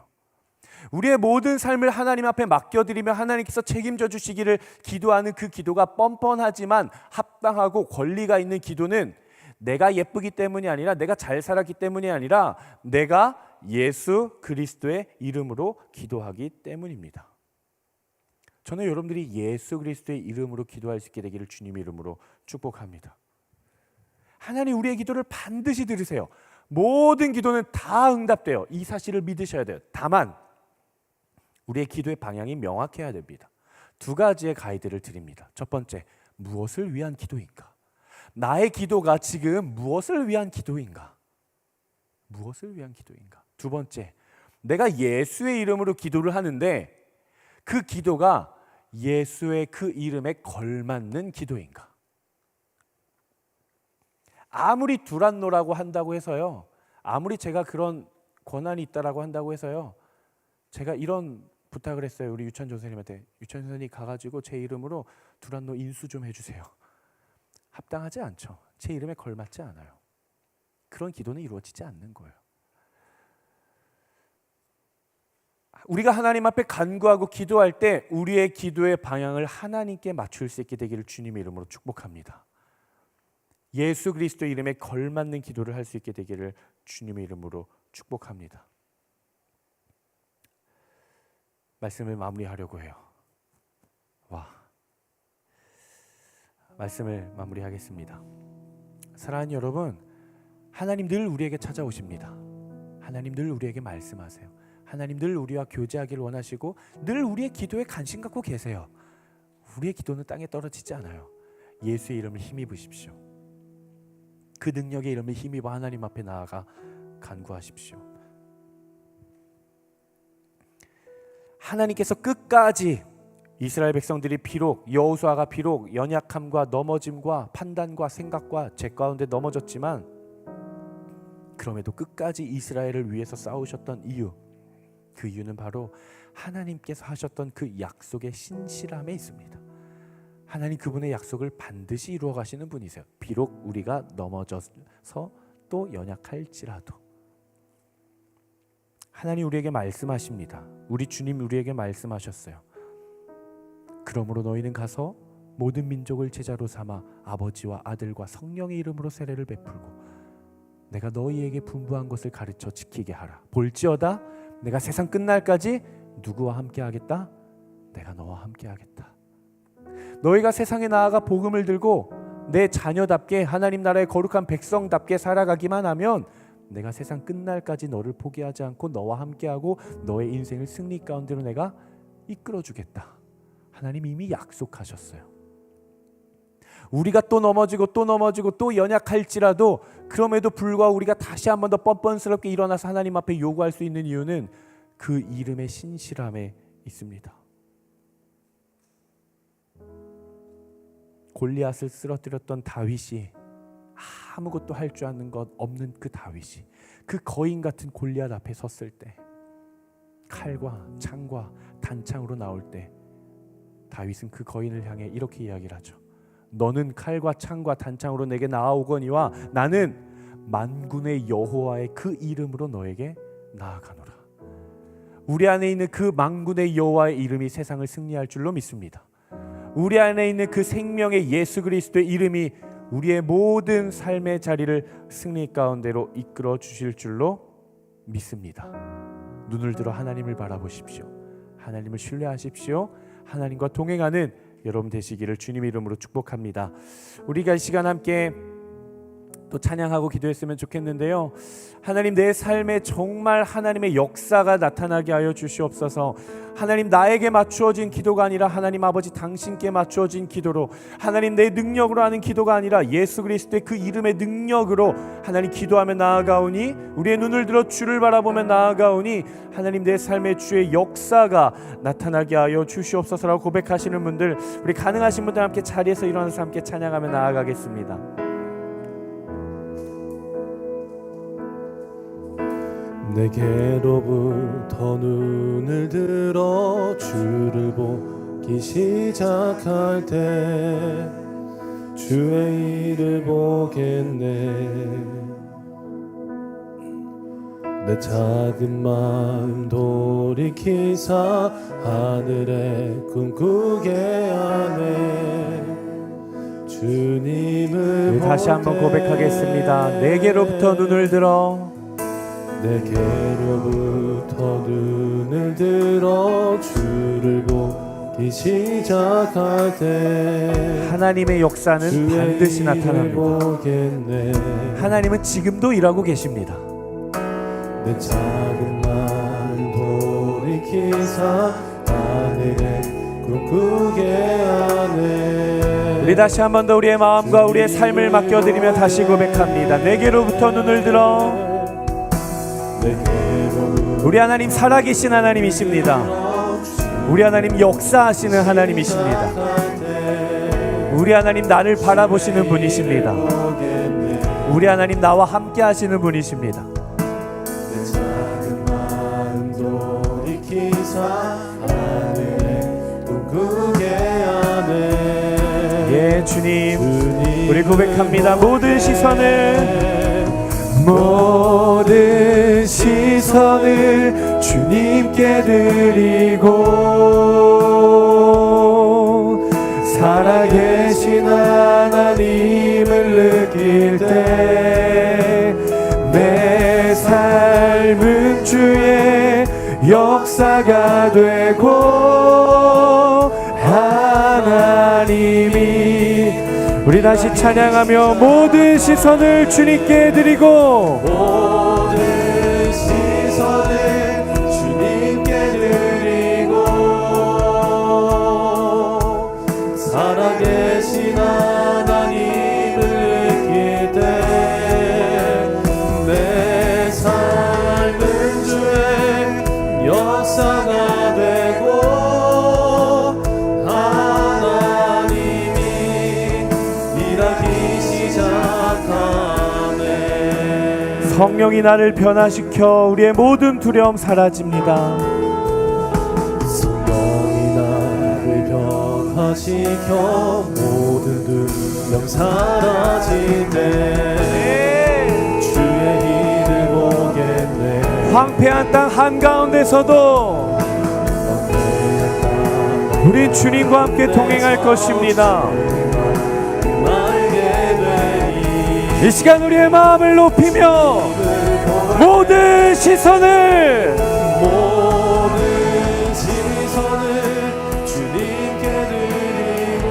우리의 모든 삶을 하나님 앞에 맡겨드리며 하나님께서 책임져 주시기를 기도하는 그 기도가 뻔뻔하지만 합당하고 권리가 있는 기도는 내가 예쁘기 때문이 아니라 내가 잘 살았기 때문이 아니라 내가 예수 그리스도의 이름으로 기도하기 때문입니다. 저는 여러분들이 예수 그리스도의 이름으로 기도할 수 있게 되기를 주님의 이름으로 축복합니다. 하나님 우리의 기도를 반드시 들으세요. 모든 기도는 다 응답돼요. 이 사실을 믿으셔야 돼요. 다만 우리의 기도의 방향이 명확해야 됩니다. 두 가지의 가이드를 드립니다. 첫 번째, 무엇을 위한 기도인가? 나의 기도가 지금 무엇을 위한 기도인가? 무엇을 위한 기도인가? 두 번째, 내가 예수의 이름으로 기도를 하는데 그 기도가 예수의 그 이름에 걸맞는 기도인가? 아무리 두란노라고 한다고 해서요, 아무리 제가 그런 권한이 있다라고 한다고 해서요, 제가 이런 부탁을 했어요. 우리 유찬 선생님한테. 유찬 선생님이 가가지고 제 이름으로 두란노 인수 좀 해주세요. 합당하지 않죠. 제 이름에 걸맞지 않아요. 그런 기도는 이루어지지 않는 거예요. 우리가 하나님 앞에 간구하고 기도할 때 우리의 기도의 방향을 하나님께 맞출 수 있게 되기를 주님의 이름으로 축복합니다. 예수 그리스도의 이름에 걸맞는 기도를 할 수 있게 되기를 주님의 이름으로 축복합니다. 말씀을 마무리하려고 해요. 말씀을 마무리하겠습니다. 사랑하는 여러분, 하나님 늘 우리에게 찾아오십니다. 하나님 늘 우리에게 말씀하세요. 하나님 늘 우리와 교제하기를 원하시고 늘 우리의 기도에 관심 갖고 계세요. 우리의 기도는 땅에 떨어지지 않아요. 예수의 이름을 힘입으십시오. 그 능력의 이름을 힘입어 하나님 앞에 나아가 간구하십시오. 하나님께서 끝까지 이스라엘 백성들이 비록 여호수아가 비록 연약함과 넘어짐과 판단과 생각과 죄 가운데 넘어졌지만 그럼에도 끝까지 이스라엘을 위해서 싸우셨던 이유, 그 이유는 바로 하나님께서 하셨던 그 약속의 신실함에 있습니다. 하나님 그분의 약속을 반드시 이루어 가시는 분이세요. 비록 우리가 넘어져서 또 연약할지라도 하나님 우리에게 말씀하십니다. 우리 주님 우리에게 말씀하셨어요. 그러므로 너희는 가서 모든 민족을 제자로 삼아 아버지와 아들과 성령의 이름으로 세례를 베풀고 내가 너희에게 분부한 것을 가르쳐 지키게 하라. 볼지어다 내가 세상 끝날까지 누구와 함께 하겠다? 내가 너와 함께 하겠다. 너희가 세상에 나아가 복음을 들고 내 자녀답게 하나님 나라의 거룩한 백성답게 살아가기만 하면 내가 세상 끝날까지 너를 포기하지 않고 너와 함께하고 너의 인생을 승리 가운데로 내가 이끌어주겠다. 하나님 이미 약속하셨어요. 우리가 또 넘어지고 또 연약할지라도 그럼에도 불구하고 우리가 다시 한 번 더 뻔뻔스럽게 일어나서 하나님 앞에 요구할 수 있는 이유는 그 이름의 신실함에 있습니다. 골리앗을 쓰러뜨렸던 다윗이 아무것도 할 줄 아는 것 없는 그 다윗이 그 거인 같은 골리앗 앞에 섰을 때 칼과 창과 단창으로 나올 때 다윗은 그 거인을 향해 이렇게 이야기를 하죠. 너는 칼과 창과 단창으로 내게 나아오거니와 나는 만군의 여호와의 그 이름으로 너에게 나아가노라. 우리 안에 있는 그 만군의 여호와의 이름이 세상을 승리할 줄로 믿습니다. 우리 안에 있는 그 생명의 예수 그리스도의 이름이 우리의 모든 삶의 자리를 승리 가운데로 이끌어 주실 줄로 믿습니다. 눈을 들어 하나님을 바라보십시오. 하나님을 신뢰하십시오. 하나님과 동행하는 여러분 되시기를 주님의 이름으로 축복합니다. 우리가 이 시간 함께 또 찬양하고 기도했으면 좋겠는데요. 하나님 내 삶에 정말 하나님의 역사가 나타나게 하여 주시옵소서. 하나님 나에게 맞추어진 기도가 아니라 하나님 아버지 당신께 맞추어진 기도로 하나님 내 능력으로 하는 기도가 아니라 예수 그리스도의 그 이름의 능력으로 하나님 기도하며 나아가오니 우리의 눈을 들어 주를 바라보며 나아가오니 하나님 내 삶의 주의 역사가 나타나게 하여 주시옵소서라고 고백하시는 분들, 우리 가능하신 분들 함께 자리에서 일어나서 함께 찬양하며 나아가겠습니다. 내게로부터 눈을 들어 주를 보기 시작할 때 주의 일을 보겠네. 내 작은 마음 돌이키사 하늘에 꿈꾸게 하네. 주님을 다시 한번 고백하겠습니다. 내게로부터 눈을 들어 내게로부터 눈을 들어 주를 보기 시작할 때 하나님의 역사는 반드시 나타납니다. 보겠네. 하나님은 지금도 일하고 계십니다. 내 작은 마음 돌이키사 하늘에 꿈꾸게 하네. 우리 다시 한 번 더 우리의 마음과 우리의 삶을 맡겨드리며 다시 고백합니다. 내게로부터 눈을 들어 우리 하나님 살아계신 하나님이십니다. 우리 하나님 역사하시는 하나님이십니다. 우리 하나님 나를 바라보시는 분이십니다. 우리 하나님 나와 함께 하시는 분이십니다. 내 작은 마음 돌이키사 하늘에 꿈꾸게 하네. 예, 주님, 우리 고백합니다. 모든 시선을 주님께 드리고 살아계신 하나님을 느낄 때 내 삶은 주의 역사가 되고 하나님이 우리 다시 찬양하며 모든 시선을 주님께 드리고 모든 시선을 주님께 드리고 살아계신 하나님을 느낄 때 내 삶은 주의 역사가 되고 하나님이 일하기 시작하네. 성령이 나를 변화시켜 우리의 모든 두려움 사라집니다. 성령이 나를 변화시켜 모든 두려움 사라지네. 주의 일을 보겠네. 황폐한 땅 한가운데서도 우리 주님과 함께 동행할 것입니다. 이 시간 우리의 마음을 높이며 모든 시선을 주님께 드리고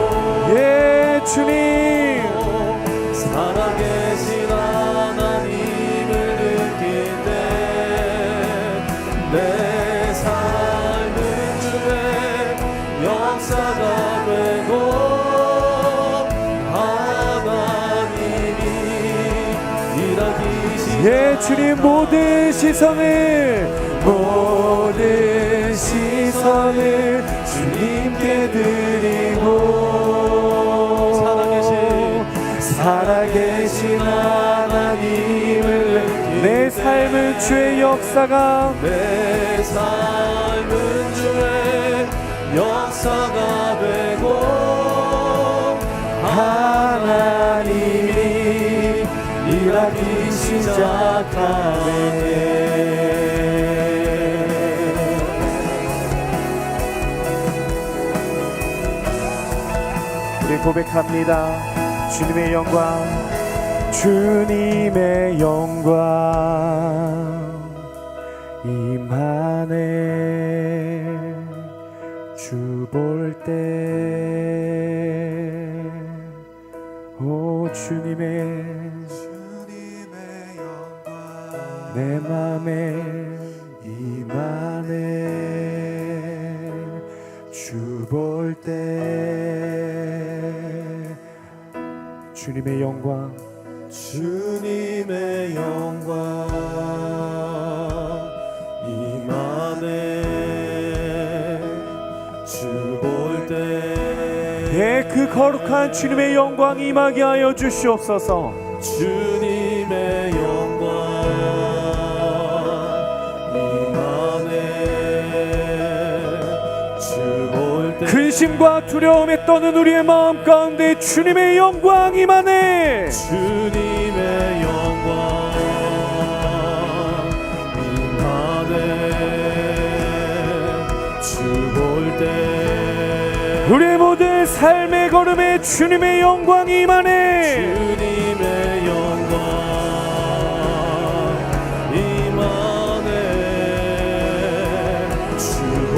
예 주님 살아계신 하나님을 느낄 때 내 삶은 주의 역사가 되고 하나님이 일하기 예 주님 모든 시선을 주님께 드리고 살아계신 하나님을 내 삶은 주의 역사가 내 삶은 주의 역사가 되고 하나님이 일하기 시작하네. 우리 고백합니다. 주님의 영광 주님의 영광 임하네. 주 볼 때 오 주님의 영광 내 맘에 임하네. 주 볼 때 주님의 영광 주님의 영광 임하네. 주 볼 때 예, 그 거룩한 주님의 영광 임하게 하여 주시옵소서. 주님의 영광 임하네. 주 볼 때 근심과 두려움에 떠는 우리의 마음 가운데 주님의 영광 임하네. 주님의 영광 임하네. 주 볼 때 우리의 모든 삶의 걸음에 주님의 영광이 임하네. 주님의 영광 임하네. 주 볼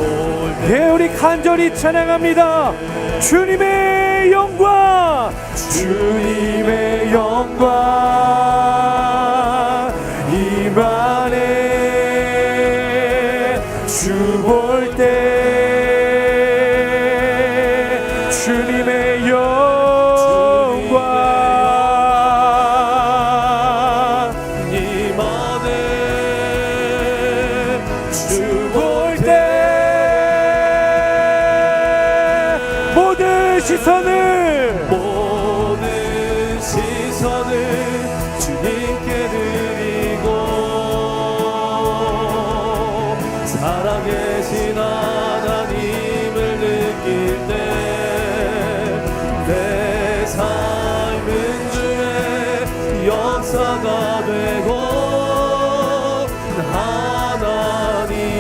때 예, 우리 간절히 찬양합니다. 주님의 영광 주님의 영광 임하네. 주 볼 때 주님의 영광 임하네. 주 볼 때 모든 시선을 주님께 드리고 살아계신 하나님을 느낄 때 내 삶은 주의 역사가 되고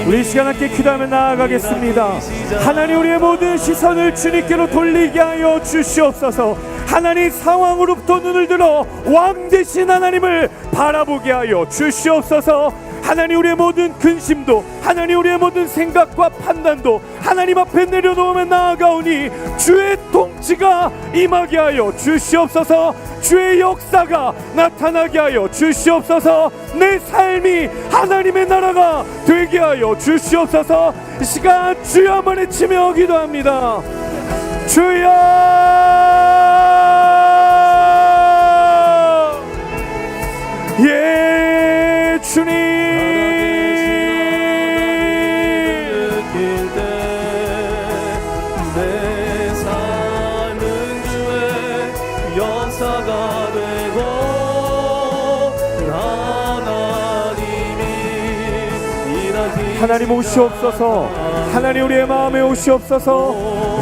우리 시간 함께 기도하며 나아가겠습니다. 하나님, 우리의 모든 시선을 주님께로 돌리게 하여 주시옵소서. 하나님, 상황으로부터 눈을 들어 왕 되신 하나님을 바라보게 하여 주시옵소서. 하나님, 우리의 모든 근심도, 하나님, 우리의 모든 생각과 판단도 하나님 앞에 내려놓으며 나아가오니 주의 통치가 임하게 하여 주시옵소서. 주의 역사가 나타나게 하여 주시옵소서. 내 삶이 하나님의 나라가 되게 하여 주시옵소서. 이 시간 주여 한번 외치며 기도합니다. 주여, 예 주님, 역사가 되고 하나님 오시옵소서. 하나님, 우리의 마음에 오시옵소서.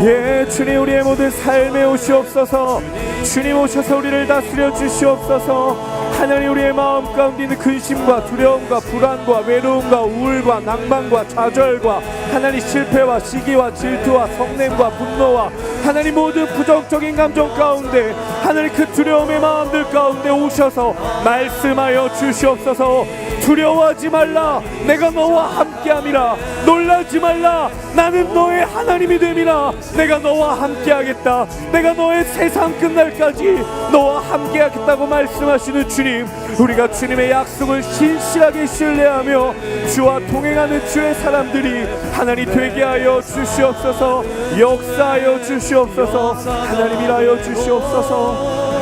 예 주님, 우리의 모든 삶에 오시옵소서. 주님 오셔서 우리를 다스려 주시옵소서. 하나님, 우리의 마음 가운데 있는 근심과 두려움과 불안과 외로움과 우울과 낭만과 좌절과 하나님 실패와 시기와 질투와 성냄과 분노와 하나님 모든 부정적인 감정 가운데 하나님 그 두려움의 마음들 가운데 오셔서 말씀하여 주시옵소서. 두려워하지 말라, 내가 너와 함께함이라. 놀라지 말라, 나는 너의 하나님이 됨이라. 내가 너와 함께하겠다. 내가 너의 세상 끝날까지 너와 함께하겠다고 말씀하시는 주님, 우리가 주님의 약속을 신실하게 신뢰하며 주와 동행하는 주의 사람들이 하나님 되게 하여 주시옵소서. 역사하여 주시옵소서. 하나님 일하여 주시옵소서.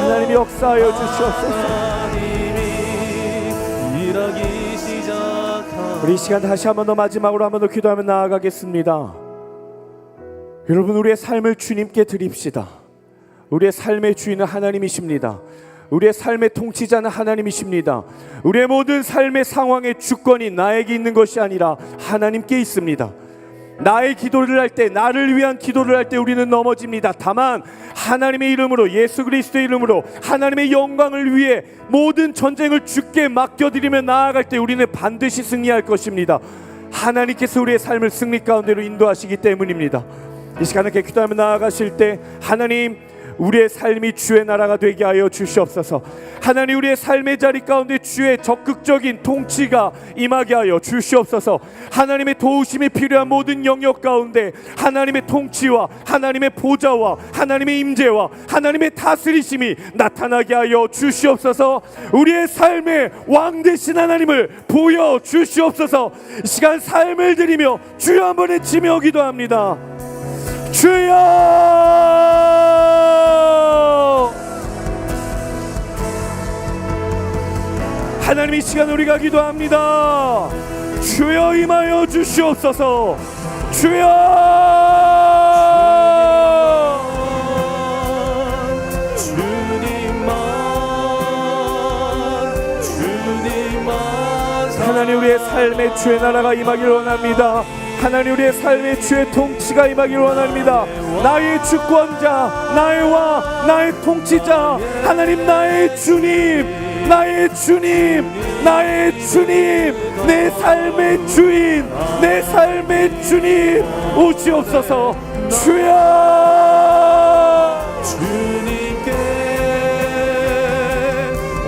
하나님 역사하여 주시옵소서. 우리 이 시간 다시 한 번 더, 마지막으로 한 번 더 기도하며 나아가겠습니다. 여러분, 우리의 삶을 주님께 드립시다. 우리의 삶의 주인은 하나님이십니다. 우리의 삶의 통치자는 하나님이십니다. 우리의 모든 삶의 상황의 주권이 나에게 있는 것이 아니라 하나님께 있습니다. 나의 기도를 할 때, 나를 위한 기도를 할 때 우리는 넘어집니다. 다만 하나님의 이름으로, 예수 그리스도의 이름으로 하나님의 영광을 위해 모든 전쟁을 주께 맡겨드리며 나아갈 때 우리는 반드시 승리할 것입니다. 하나님께서 우리의 삶을 승리 가운데로 인도하시기 때문입니다. 이 시간에 기도하며 나아가실 때 하나님, 우리의 삶이 주의 나라가 되게 하여 주시옵소서. 하나님, 우리의 삶의 자리 가운데 주의 적극적인 통치가 임하게 하여 주시옵소서. 하나님의 도우심이 필요한 모든 영역 가운데 하나님의 통치와 하나님의 보좌와 하나님의 임재와 하나님의 다스리심이 나타나게 하여 주시옵소서. 우리의 삶의 왕 되신 하나님을 보여 주시옵소서. 이 시간 삶을 드리며 주여 한번 외치며 기도합니다. 주여, 하나님, 이 시간 우리가 기도합니다. 주여 임하여 주시옵소서. 주여, 하나님, 우리의 삶에 주의 나라가 임하기를 원합니다. 하나님, 우리의 삶에 주의 통치가 임하기를 원합니다. 나의 주권자, 나의 왕, 나의 통치자, 하나님, 나의 주님, 나의 주님, 나의 주님, 내 삶의 주인, 내 삶의 주님 오시옵소서. 주여, 주님께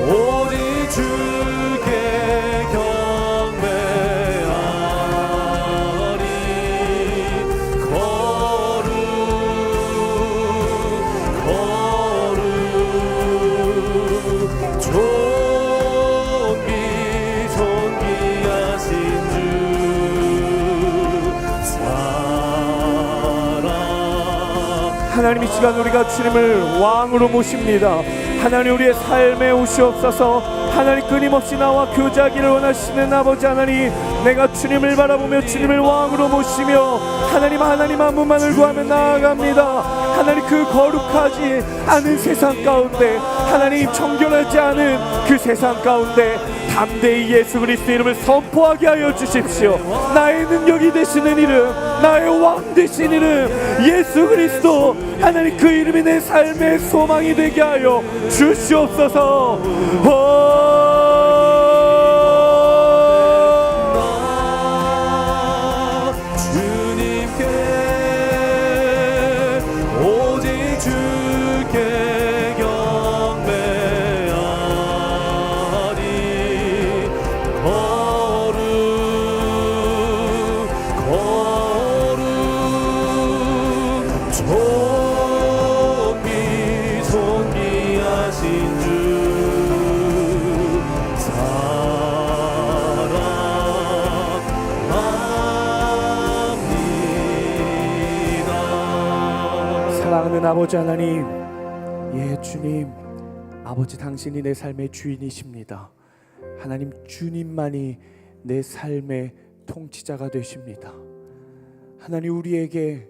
오직 주께 경배하리. 거룩 존귀하신 주 사랑 하나님 이 시간 우리가 주님을 왕으로 모십니다. 하나님 우리의 삶에 오시옵소서. 하나님 끊임없이 나와 교제하기를 원하시는 아버지 하나님, 내가 주님을 바라보며 주님을 왕으로 모시며 하나님 한 분만을 구하며 나아갑니다. 하나님 그 거룩하지 않은 세상 가운데, 하나님 정결하지 않은 그 세상 가운데 담대히 예수 그리스도 이름을 선포하게 하여 주십시오. 나의 능력이 되시는 이름, 나의 왕 되신 이름 예수 그리스도, 하나님 그 이름이 내 삶의 소망이 되게 하여 주시옵소서. 주님께 오직 주께 경배하리. 거룩 존귀하신 주 사랑하는 아버지 하나님, 예 주님, 아버지 당신이 내 삶의 주인이십니다. 하나님 주님만이 내 삶의 통치자가 되십니다. 하나님 우리에게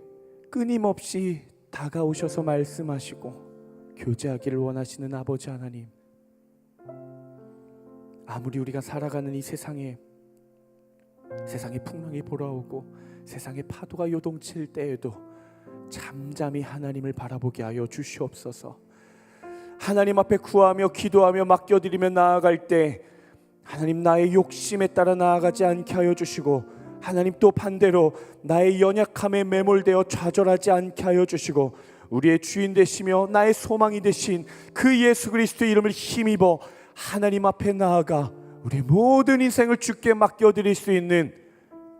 끊임없이 다가오셔서 말씀하시고 교제하기를 원하시는 아버지 하나님, 아무리 우리가 살아가는 이 세상에 풍랑이 불어오고 세상의 파도가 요동칠 때에도 잠잠히 하나님을 바라보게 하여 주시옵소서. 하나님 앞에 구하며 기도하며 맡겨드리며 나아갈 때 하나님 나의 욕심에 따라 나아가지 않게 하여 주시고, 하나님 또 반대로 나의 연약함에 매몰되어 좌절하지 않게 하여 주시고, 우리의 주인 되시며 나의 소망이 되신 그 예수 그리스도의 이름을 힘입어 하나님 앞에 나아가 우리의 모든 인생을 주께 맡겨드릴 수 있는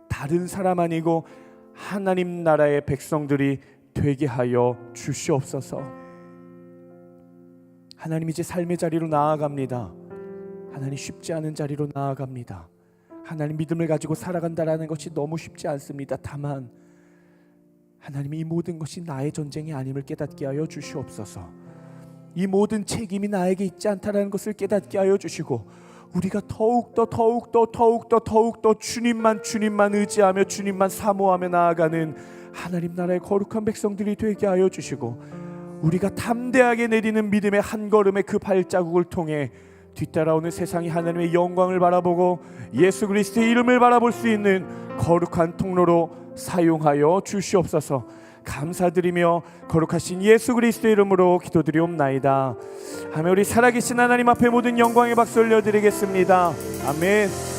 다른 사람 아니고 하나님 나라의 백성들이 되게 하여 주시옵소서. 하나님 이제 삶의 자리로 나아갑니다. 하나님 쉽지 않은 자리로 나아갑니다. 하나님 믿음을 가지고 살아간다라는 것이 너무 쉽지 않습니다. 다만 하나님 이 모든 것이 나의 전쟁이 아님을 깨닫게 하여 주시옵소서. 이 모든 책임이 나에게 있지 않다라는 것을 깨닫게 하여 주시고, 우리가 더욱더 주님만 의지하며 주님만 사모하며 나아가는 하나님 나라의 거룩한 백성들이 되게 하여 주시고, 우리가 담대하게 내디는 믿음의 한 걸음의 그 발자국을 통해 뒤따라오는 세상이 하나님의 영광을 바라보고 예수 그리스도의 이름을 바라볼 수 있는 거룩한 통로로 사용하여 주시옵소서. 감사드리며 거룩하신 예수 그리스도의 이름으로 기도드리옵나이다. 아멘. 우리 살아계신 하나님 앞에 모든 영광의 박수 올려드리겠습니다. 아멘.